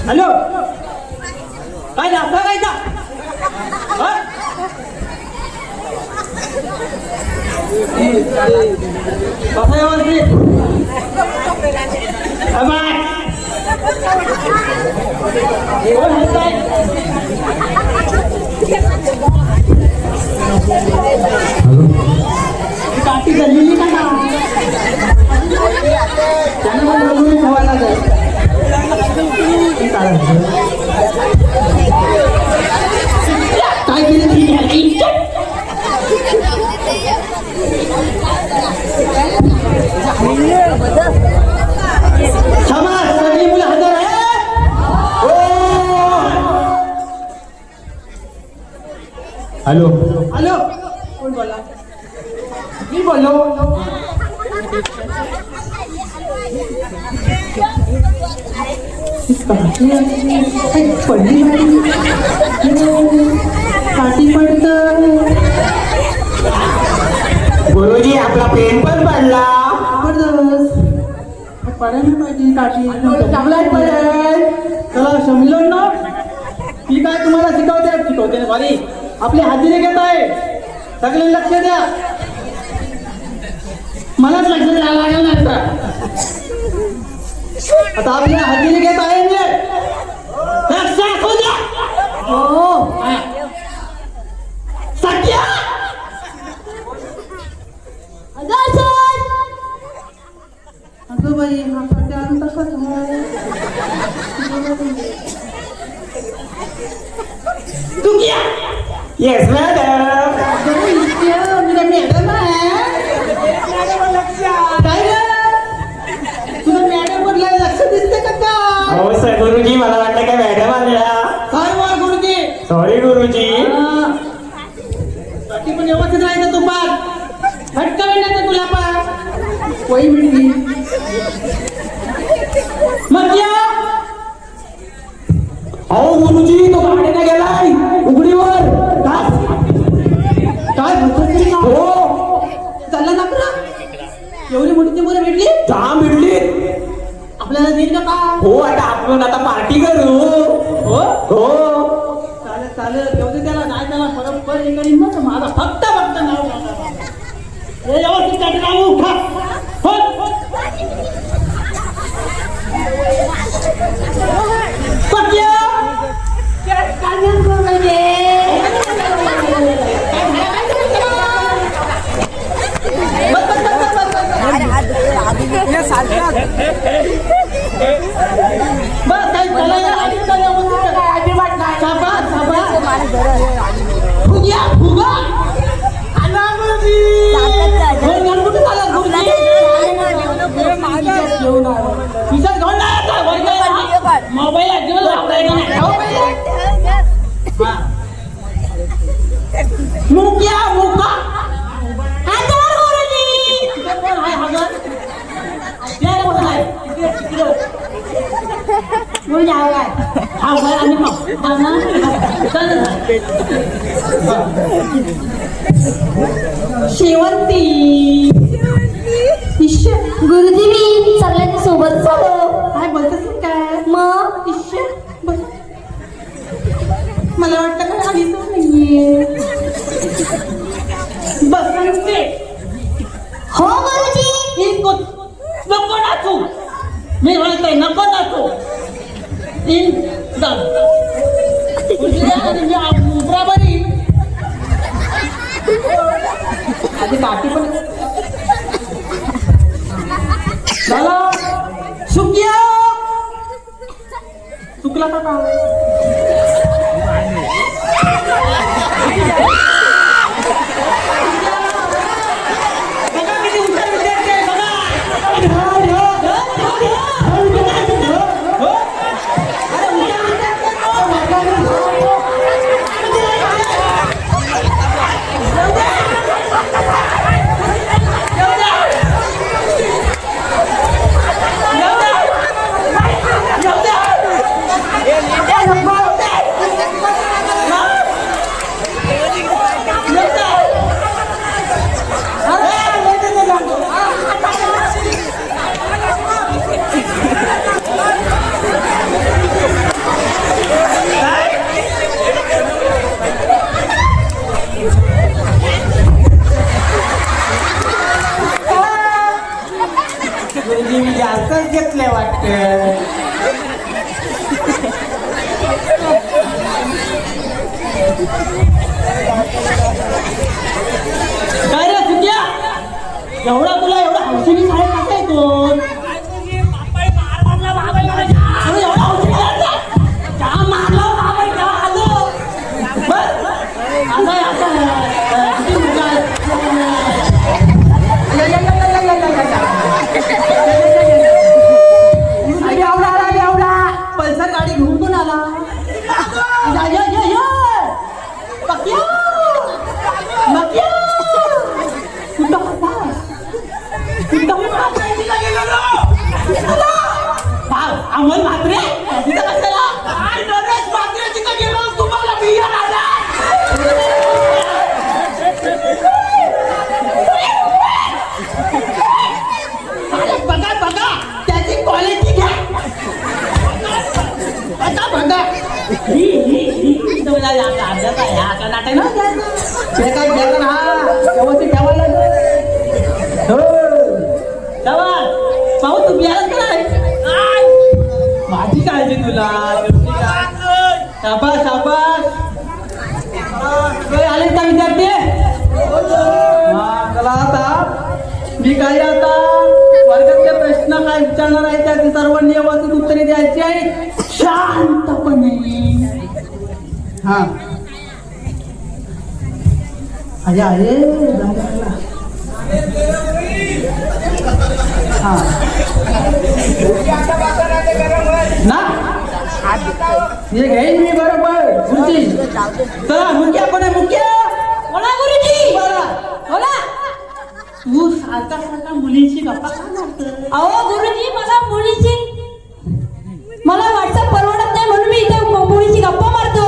Hello काय नाश्ता खायचा काठी गल्ली का काय केली सगळी मुलं हजर आहे. हॅलो हॅलो कोण बोला मी बोलो पडली काठी पडत गुरुजी आपला पेन पण पडला पडायला पाहिजे काठी चांगला पडेल चला समजलो ना ती काय तुम्हाला शिकवते ना भारी आपली हाजिरी घेत आहे सगळे लक्ष द्या मलाच लक्ष द्यायला लागेल ना आता आपली हाजिरी घेत आहे सत्या अगं बाई हा सत्या तसंच तू क्या येस मॅडम मॅडम आहे काय तुला मॅडम वर लक्ष दिसते का हो सर गुरुजी मला वाटतं काय मॅडम आल्या काय गुरुजी सॉरी गुरुजी बाकी पण व्यवस्थित राहायचं तू पाच फटका मिळणार तुला पाच वही मिळली मग या अहो गुरुजी तो गाडीने गेलाय उघडीवर काय हो चालला ना एवढी मोठी मुलं भेटली दहा भेटली आपल्याला देईल का हो आता आपण आता पार्टी करू हो हो चालेल चालेल येऊ दे त्याला नाही त्याला बरोबर हे करीन मग माझा फक्त नाव व्यवस्थित नाव उठा हो पट्या शेवंती गुरुजी मी सगळ्यांच्या सोबत झालो काय बोलतस काय मग मला वाटतं काय आलीच नाहीये बसते हो गुरुजी नको नाचू मी म्हणतोय नको नाचू बराबरी आधी काठी पण झाला सुकिया चुकला का काय रे सुट्या एवढा तुला एवढा हौशीने शाळेत टाकता येतो एवढा हौशीने चहा मारला आलो बस पल्सर गाडी घेऊन पण आला अमोल म्हात्रे तिथं कशाला नरेश म्हात्रे तिथं गेलो तुम्हाला बिया आला बघा बघा त्याची क्वालिटी घ्या आता बघा आता नाटक ना काय घ्यायचं ना व्यवस्थित ठेवायला पाहू तू बियालाच काय माझी काळजी तुला शाबास शाबास आले का विद्यार्थी चला आता मी काही आता वर्गातले प्रश्न काय विचारणार आहे त्याची सर्वांनी व्यवस्थित उत्तरे द्यायची आहे शांतपणे हा अरे अरे हा ना हे घेईन मी बरोबर गुरुजी चला मुख्या कोण आहे मुख्य बोला गुरुजी बोला तू सारखा सारखा मुलींची गप्पा का मारतोय अहो गुरुजी मला व्हॉट्सअप परवडत नाही म्हणून मी इथे मुलीची गप्पा मारतो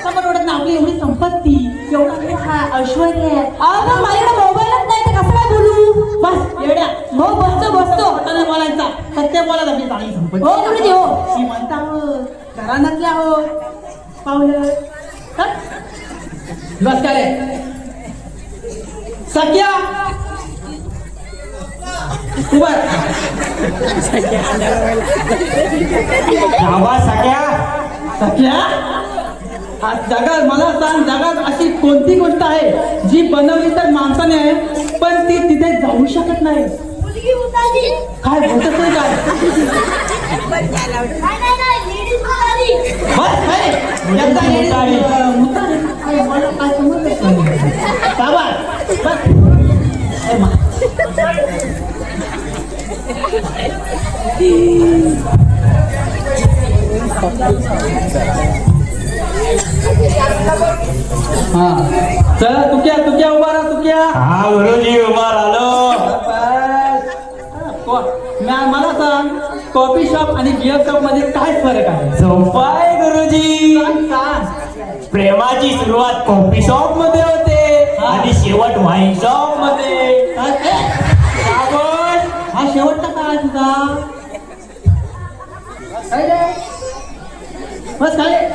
परवडत ना आपली एवढी संपत्ती एवढा ऐश्वर्य अहो माझ्याकडे मोबाईलच नाही तर कसं काय बोलू बस येड्या हो बसतो नाही बोलायचा सत्य बोलायला आपली चांगली संपत्ती हो गुरुजी हो श्रीमंत आहोत घराण्यातले आहोत पाहुणे बस काय सख्या सख्या आज जगात मला सांग जगात अशी कोणती गोष्ट आहे जी बनवली तर माणसाने आहे पण ती तिथे जाऊ शकत नाही काय बोलत हा चला तुक्या उभा राहा तुक्या हा गुरुजी उभा राहिलो मला सांग कॉफी शॉप आणि बिअर शॉप मध्ये काय फरक आहे झोपाय गुरुजी सांग प्रेमाची सुरुवात कॉफी शॉप मध्ये होते आणि शेवट वाईन शॉप मध्ये हा शेवटचा काय तुझा बस काय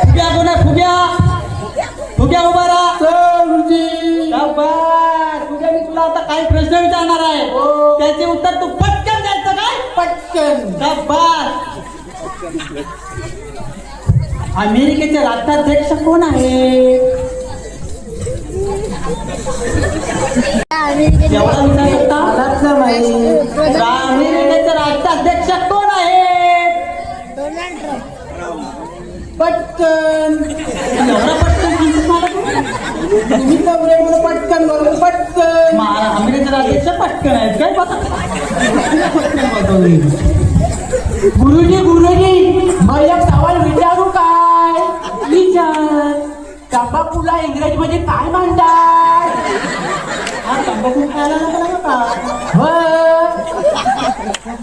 फुग्या कोण फुग्या उभा राहा फुग्या मी तुला आता काही प्रश्न विचारणार आहे त्याचे उत्तर तू पटकन द्यायचं काय पटकन अमेरिकेचे राष्ट्राध्यक्ष कोण आहे एवढा विचार अमेरिकेचे राष्ट्राध्यक्ष कोण आहे पटकन एवढा पटकन पटकन अमेरिकेचे राष्ट्राध्यक्ष पटकन आहेत काय गुरुजी मला एक सवाल विचारू काय विचार तंबाखूला इंग्रजीमध्ये काय म्हणतात हा तंबाखू खायला लागला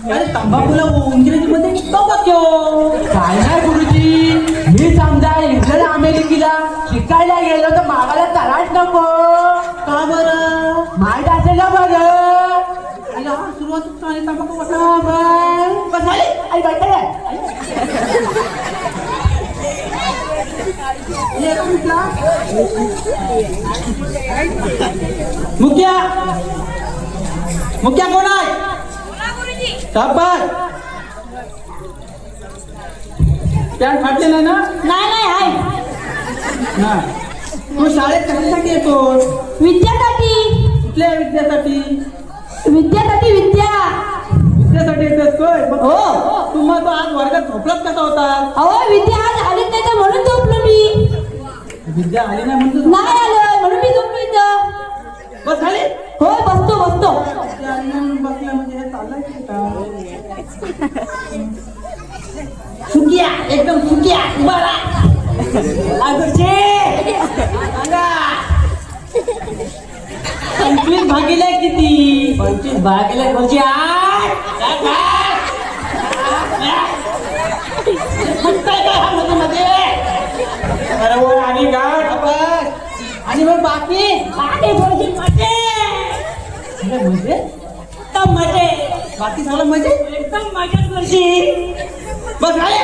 अरे तंबाखूला इंग्रजीमध्ये टोबॅको काय नाही गुरुजी मी समजा इंग्लंड अमेरिकेला शिकायला गेलो तर मागायला तराट नको का बरं माहीत असेल ना बरं सुरुवात तंबाखू कसा आई मुख्या मुख्या कोण आहे शाबास. पॅन्ट फाटलेला ना नाही नाही आहे ना. तू शाळेत कशासाठी येतो? विद्यासाठी कुठल्या विद्यासाठी? विद्यासाठी विद्यासाठी येतोस होय? मग हो तू मग तो आज वर्गात झोपलाच कसा होता? अहो विद्या आज आलीच नाही तर म्हणून झोपलो मी. विद्या आली नाही म्हणतो. नाही आलं म्हणून मी झोपलो इथं. बस झाली. होय बसतो बसतो. विद्या आली नाही म्हणून बसला म्हणजे हे चाललंय की काय? सुकिया एकदम सुकिया बरा. आगरचे सांगा 25 भागिले किती? 25 भागिले कोणची 8. अरे वर आणि गाठ आणि मग बाकी थोडीशी मजे म्हणजे एकदम मजे बाकी झालं म्हणजे एकदम मजाच करशी. बस झाले.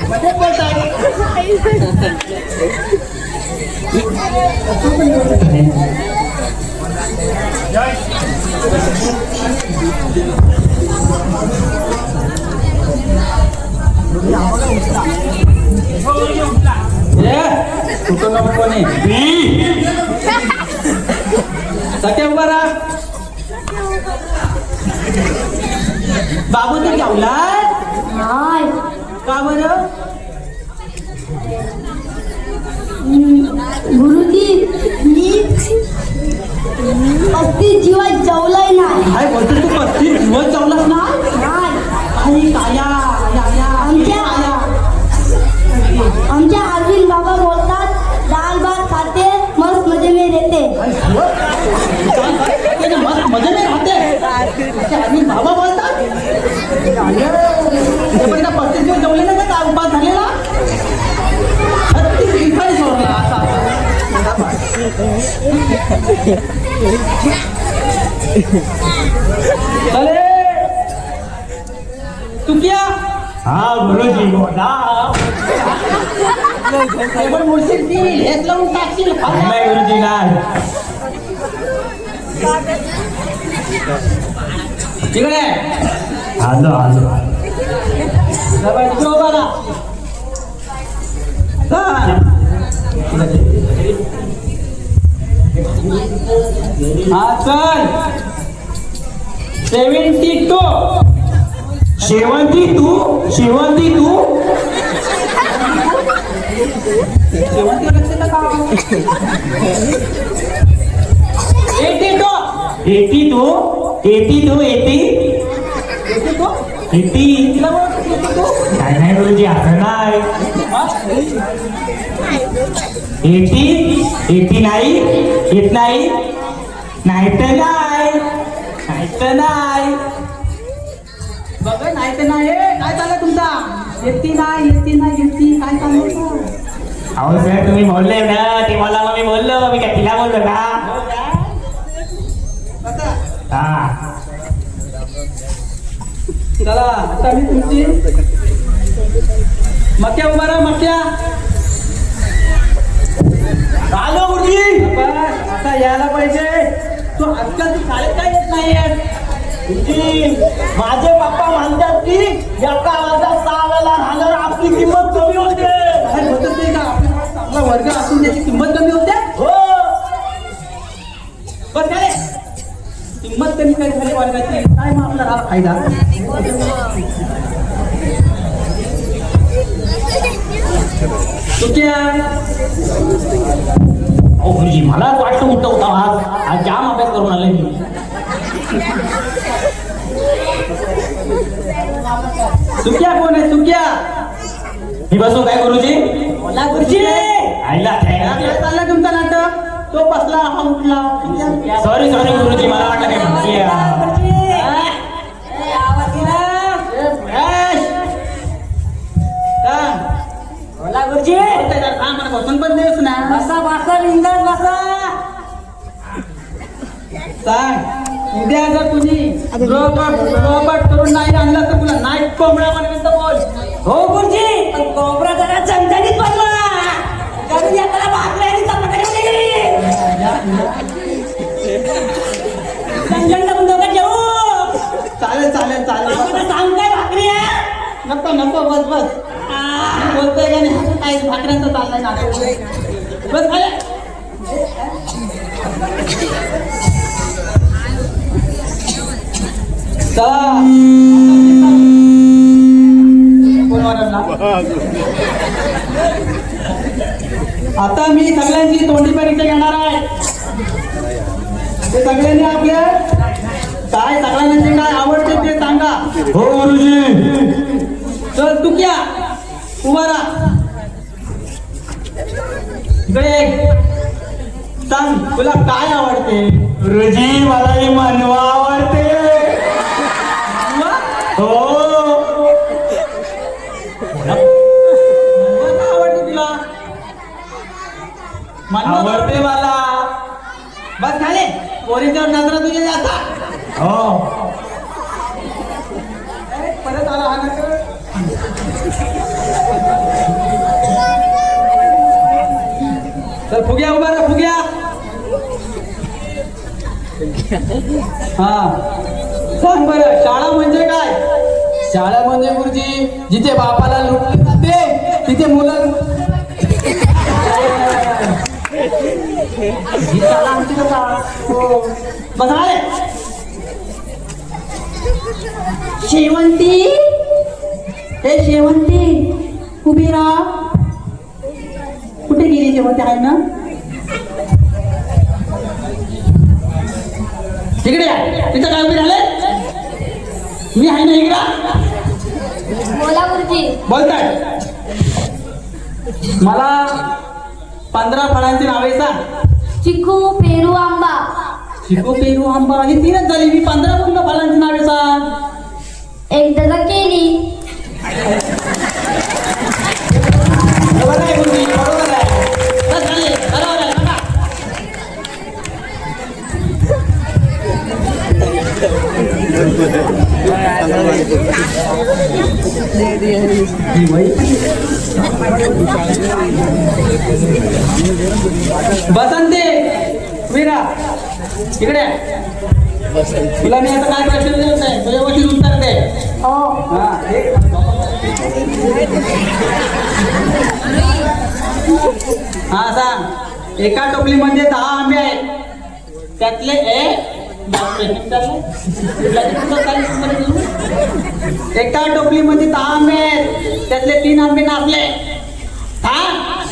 मध्ये बोलताय. कुठं नको कोणी सत्य उभा राहा. बाबू तू जेवला नाही का बरं? गुरुजी मी 35 जीवा जेवलाय नाही. काय बोलतो तू? 35 दिवस जेवलास ना? नाही आई काया आमच्या आजील बाबा बोलतात दाल भात खाते मस्त मजे में रहते. मस्त मजे में राहते. आणि बाबा बोलतात 35 दिवस जेवले नाही का? उपास झालेला 36 दिवसांनी सोडला असा. चले तुकिया हा गुरुजी बोला. टेबल मोडशील की हेच लावून टाकशील. नाही गुरुजी नाही. तिकडे आलो आलो. हा चल 72. शेवंती तू शेवंती लक्षात का? 82. 80 काय नाही गुरुजी असं नाही. 80 नाही येत नाही. नाही तर नाही. बघ नाही तर नाही. काय चाललं तुमचा? येती नाही काय चाललं? अहो सर तुम्ही बोलले ना ते मला मग मी बोललो. मी काय तिला बोललो का? हा चला आता मी तुमची मक्या उभा राहा. मक्या आलो गुरुजी. आता यायला पाहिजे. तू आजकाल तू शाळेत काय येत नाहीये. माझे पप्पा म्हणतात की एका वर्गात 6 वेळा राहणार आपली किंमत कमी होते. काय होतच नाही का? आपल्याला चांगला वर्ग असून त्याची किंमत कमी होते. हो बस झाले. किंमत कमी काय झाली वर्गाची? काय मग आपला हा फायदा? तुझ्या अहो गुरुजी मला वाटतं मोठं होता आज जाम अभ्यास करून आले मी. सुक्या कोण आहे? सुक्या मी बसू काय गुरुजी? बोला गुरुजी. आईला काय चाललं तुमचा नाटक? तो बसला हा उठला. सॉरी गुरुजी मला वाटलं काय म्हणते. बोला गुरुजी. मला बसून पण देऊस ना. बसा बिंदास बसा. सांग उद्या जर तुम्ही रोबोट करून नाही आणलं तर तुला नाईट कोंबडा बनवेल तर बोल. हो गुरुजी पण कोबरा जरा चमचमीत बनवा. चालेल चालेल चालेल सांग काय भाकरी आहे नको नको बस बस बोलतोय का नाही काय भाकऱ्यांचं चाललंय ना बस खाली. चला कोण वाढवला? आता मी सगळ्यांची तोंडी परीक्षा घेणार आहे ते सगळ्यांनी आपले काय सगळ्यांना जे काय आवडते ते सांगा. हो गुरुजी. चल तू क्या उभा राहा इकडे सांग तुला काय आवडते. गुरुजी मला ही मानवा आवडते. हो. काय आवडते तुला आवडते मला. बस खाली पोरींच्यावर नजरा तुझ्या जाता. हो. परत आला हा नका. चल फुग्या उभा राहा फुग्या. हा सांग बरं शाळा म्हणजे काय. शाळा म्हणजे गुरुजी जिथे बापाला लुटले जाते तिथे मुलं ही शाळा आमची कसा हो बस आले. शेवंती हे शेवंती उभी राहा कुठे गेली शेवंती आहे ना तिकडे या. तिथं काय उभी झाले मी आहे ना इकडं बोला गुरुजी बोलताय मला 15 फळांची नावे सांग. चिकू पेरू आंबा चिकू पेरू आंबा ही 3च झाली मी 15 पूर्ण फळांची नावे सांग. एकदा केली बरोबर आहे गुरुजी बरोबर आहे. बस झाले बरोबर आहे बघा. बसंती वीरा इकडे तुला मी आता काय प्रश्न विचारत नाही तुझ्या वरती उत्तर दे. हो हा हा सांग. एका टोपलीमध्ये 10 आंबे आहेत त्यातले एका टोपलीमध्ये 10 आंबे आहेत त्यातले 3 आंबे नाचले. हा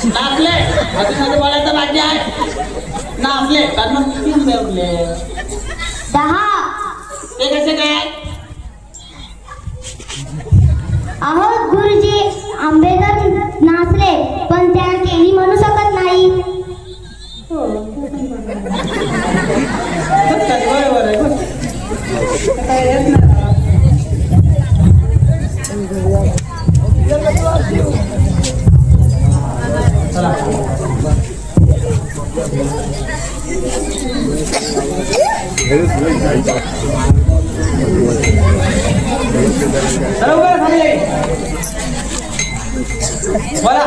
नाचले अजून मध्ये बोलायचं बाकी आहे. नाचले कारण मग 3 आंबे उरले 10 ते कसे काय. अहो गुरुजी आंबे तर नाचले पण त्या केली म्हणू शकत नाही. बरोबर आहे बस. काय येत नाही. चला बरोबर थांबले बोला.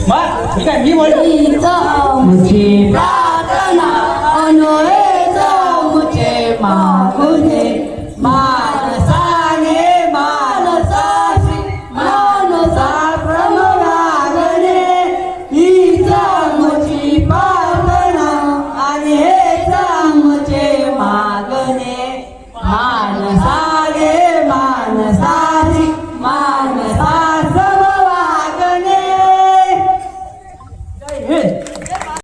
मग ठीक आहे मी बोलतो. मुझे प्रार्थना अनोळेचा मुझे मागुने मानसाने मानसाशी मानसा प्रमरागने हीचा मुझी प्रार्थना आणि हेचा मुझे मागणे मानसागे मानसा